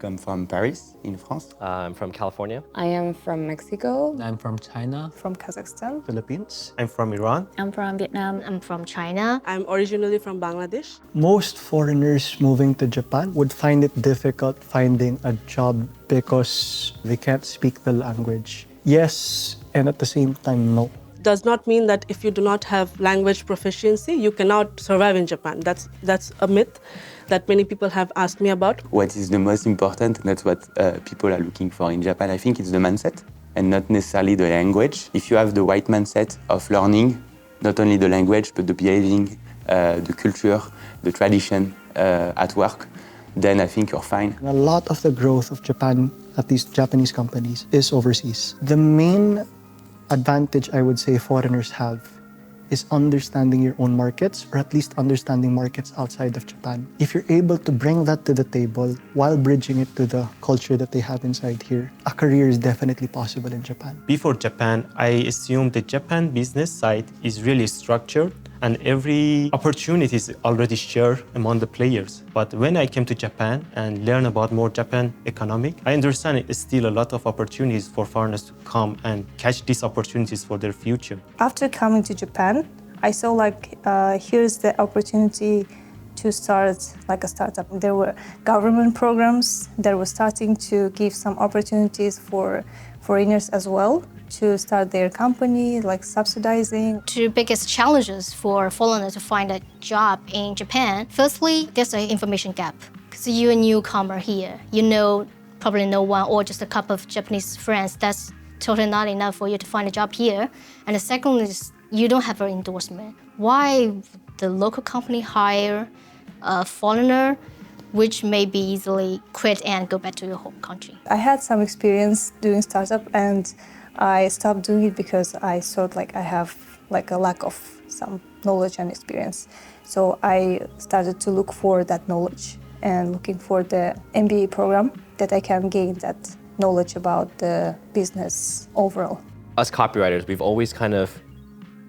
I'm from Paris, in France. I'm from California. I am from Mexico. I'm from China. From Kazakhstan. Philippines. I'm from Iran. I'm from Vietnam. I'm from China. I'm originally from Bangladesh. Most foreigners moving to Japan would find it difficult finding a job because they can't speak the language. Yes, and at the same time, no. Does not mean that if you do not have language proficiency, you cannot survive in Japan. That's a myth that many people have asked me about. What is the most important, and that's what people are looking for in Japan, I think it's the mindset and not necessarily the language. If you have the right mindset of learning, not only the language, but the behaving, the culture, the tradition at work, then I think you're fine. A lot of the growth of Japan, at least Japanese companies, is overseas. The main advantage I would say foreigners have is understanding your own markets, or at least understanding markets outside of Japan. If you're able to bring that to the table while bridging it to the culture that they have inside here, a career is definitely possible in Japan. Before Japan, I assumed the Japan business side is really structured and every opportunity is already shared among the players. But when I came to Japan and learned about more Japan economic, I understand it's still a lot of opportunities for foreigners to come and catch these opportunities for their future. After coming to Japan, I saw here's the opportunity to start like a startup. There were government programs that were starting to give some opportunities for foreigners as well to start their company, like subsidizing. Two biggest challenges for foreigners to find a job in Japan. Firstly, there's an information gap. Because you're a newcomer here. You know probably no one or just a couple of Japanese friends. That's totally not enough for you to find a job here. And the second is you don't have an endorsement. Why the local company hire a foreigner which may be easily quit and go back to your home country? I had some experience doing startup and I stopped doing it because I thought I have a lack of some knowledge and experience. So I started to look for that knowledge and looking for the MBA program that I can gain that knowledge about the business overall. Us copywriters,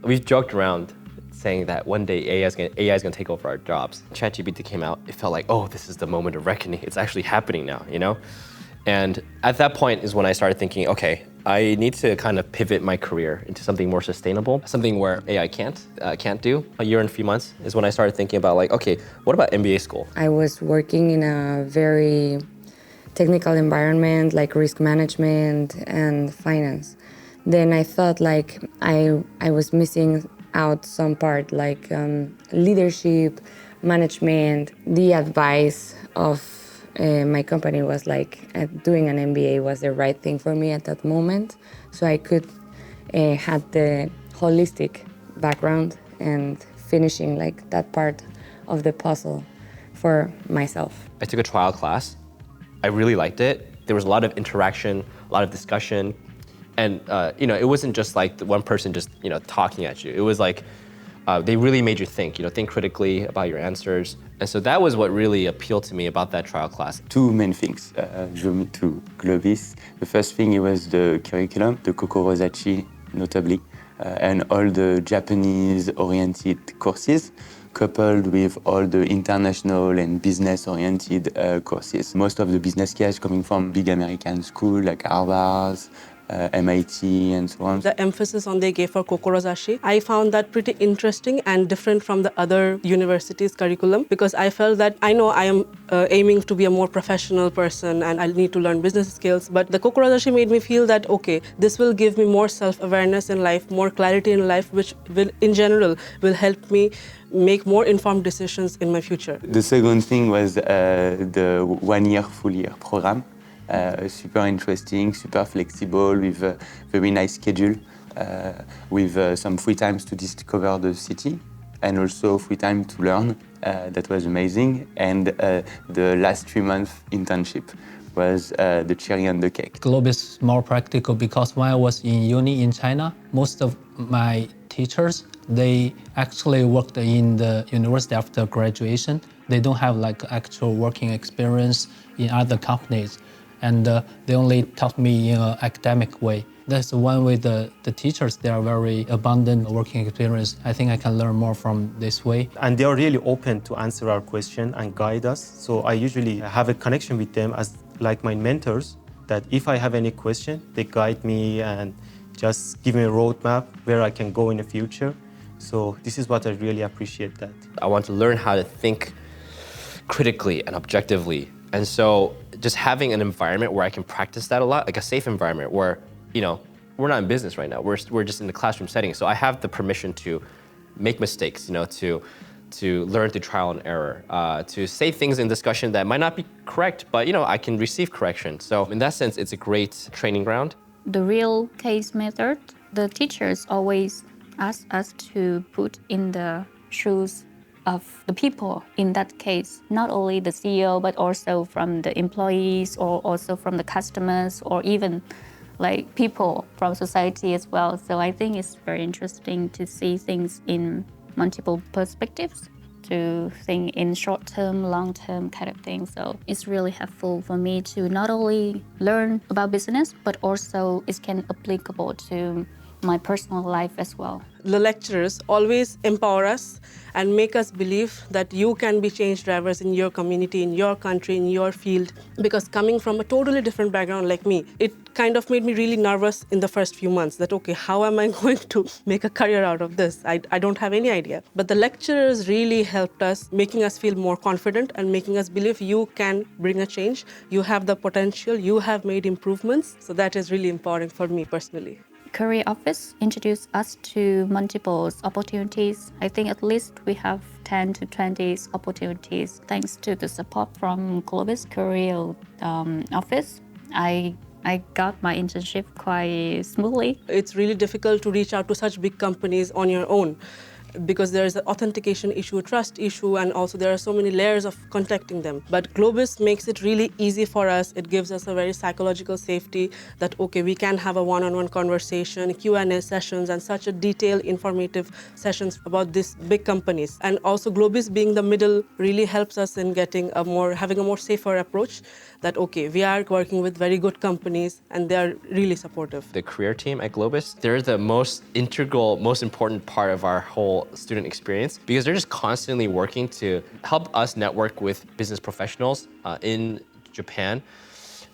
we've joked around saying that one day AI is going to take over our jobs. ChatGPT came out, it felt like, oh, this is the moment of reckoning. It's actually happening now, you know? And at that point is when I started thinking, okay, I need to kind of pivot my career into something more sustainable, something where AI can't do. A year and a few months is when I started thinking about okay, what about MBA school? I was working in a very technical environment, like risk management and finance. Then I thought I was missing out some part, leadership, management. The advice of my company was doing an MBA was the right thing for me at that moment. So I could have the holistic background and finishing that part of the puzzle for myself. I took a trial class. I really liked it. There was a lot of interaction, a lot of discussion. And it wasn't just the one person just talking at you. It was they really made you think, think critically about your answers. And so that was what really appealed to me about that trial class. Two main things drew me to GLOBIS. The first thing it was the curriculum, the Kokorozachi notably, and all the Japanese-oriented courses, coupled with all the international and business-oriented courses. Most of the business guys coming from big American schools like Harvard, MIT and so on. The emphasis on they gave for Kokorozashi, I found that pretty interesting and different from the other universities' curriculum because I felt that I know I am aiming to be a more professional person and I need to learn business skills, but the Kokorozashi made me feel that, okay, this will give me more self-awareness in life, more clarity in life, which will, in general, will help me make more informed decisions in my future. The second thing was the one-year, full-year program. Super interesting, super flexible, with a very nice schedule, with some free times to discover the city and also free time to learn. That was amazing. And the last 3-month internship was the cherry on the cake. GLOBIS is more practical because when I was in uni in China, most of my teachers, they actually worked in the university after graduation. They don't have actual working experience in other companies. And they only taught me in an academic way. That's one way the teachers, they are very abundant working experience. I think I can learn more from this way. And they are really open to answer our question and guide us. So I usually have a connection with them as like my mentors, that if I have any question, they guide me and just give me a roadmap where I can go in the future. So this is what I really appreciate that. I want to learn how to think critically and objectively. And so just having an environment where I can practice that a lot, like a safe environment where, we're not in business right now. We're just in the classroom setting. So I have the permission to make mistakes, to learn through trial and error, to say things in discussion that might not be correct, but I can receive correction. So in that sense, it's a great training ground. The real case method, the teachers always ask us to put in the shoes of the people in that case, not only the CEO, but also from the employees or also from the customers or even like people from society as well. So I think it's very interesting to see things in multiple perspectives, to think in short-term, long-term kind of thing. So it's really helpful for me to not only learn about business, but also it can applicable to my personal life as well. The lecturers always empower us and make us believe that you can be change drivers in your community, in your country, in your field. Because coming from a totally different background like me, it kind of made me really nervous in the first few months that, okay, how am I going to make a career out of this? I don't have any idea. But the lecturers really helped us, making us feel more confident and making us believe you can bring a change. You have the potential, you have made improvements. So that is really important for me personally. Career office introduced us to multiple opportunities. I think at least we have 10 to 20 opportunities. Thanks to the support from GLOBIS Career Office, I got my internship quite smoothly. It's really difficult to reach out to such big companies on your own, because there is an authentication issue, trust issue, and also there are so many layers of contacting them. But GLOBIS makes it really easy for us. It gives us a very psychological safety that, okay, we can have a one-on-one conversation, Q&A sessions, and such a detailed, informative sessions about these big companies. And also GLOBIS being the middle really helps us in having a more safer approach that, okay, we are working with very good companies and they are really supportive. The career team at GLOBIS, they're the most integral, most important part of our whole student experience because they're just constantly working to help us network with business professionals in Japan.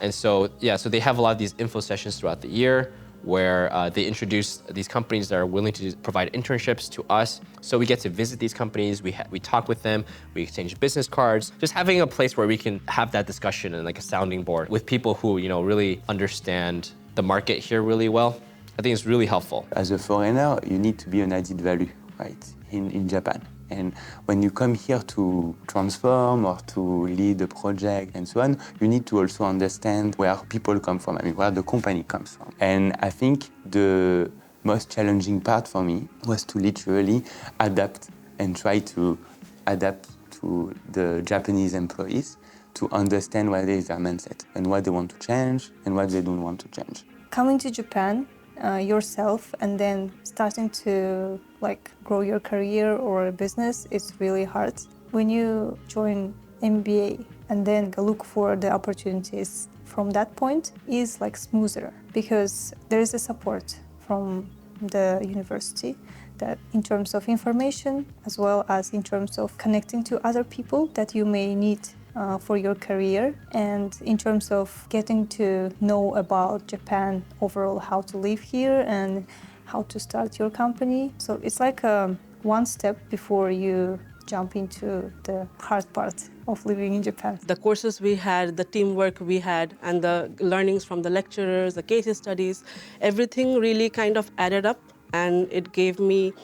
And so, so they have a lot of these info sessions throughout the year where they introduce these companies that are willing to provide internships to us. So we get to visit these companies, we talk with them, we exchange business cards, just having a place where we can have that discussion and like a sounding board with people who, really understand the market here really well. I think it's really helpful. As a foreigner, you need to be an added value, right, in Japan. And when you come here to transform or to lead a project and so on, you need to also understand where people come from, where the company comes from. And I think the most challenging part for me was to literally adapt and try to adapt to the Japanese employees to understand what is their mindset and what they want to change and what they don't want to change. Coming to Japan yourself and then starting to grow your career or business is really hard. When you join MBA and then look for the opportunities from that point is smoother because there is a support from the university that in terms of information as well as in terms of connecting to other people that you may need for your career, and in terms of getting to know about Japan overall, how to live here and how to start your company. So it's like one step before you jump into the hard part of living in Japan. The courses we had, the teamwork we had, and the learnings from the lecturers, the case studies, everything really kind of added up, and it gave me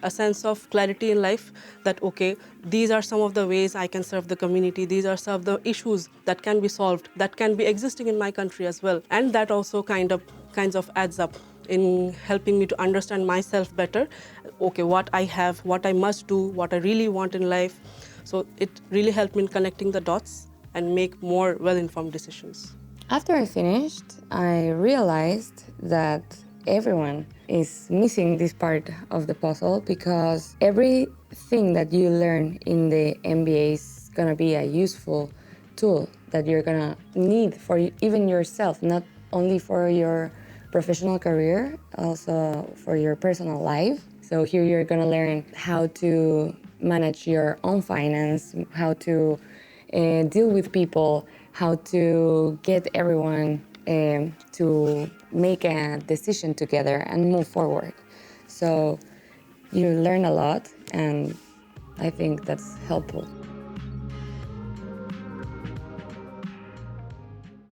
a sense of clarity in life that, okay, these are some of the ways I can serve the community, these are some of the issues that can be solved, that can be existing in my country as well. And that also kinds of adds up in helping me to understand myself better, okay, what I have, what I must do, what I really want in life. So it really helped me in connecting the dots and make more well-informed decisions. After I finished, I realized that everyone is missing this part of the puzzle because everything that you learn in the MBA is going to be a useful tool that you're going to need for even yourself, not only for your professional career, also for your personal life. So here you're going to learn how to manage your own finance, how to deal with people, how to get everyone to make a decision together and move forward. So you learn a lot, and I think that's helpful.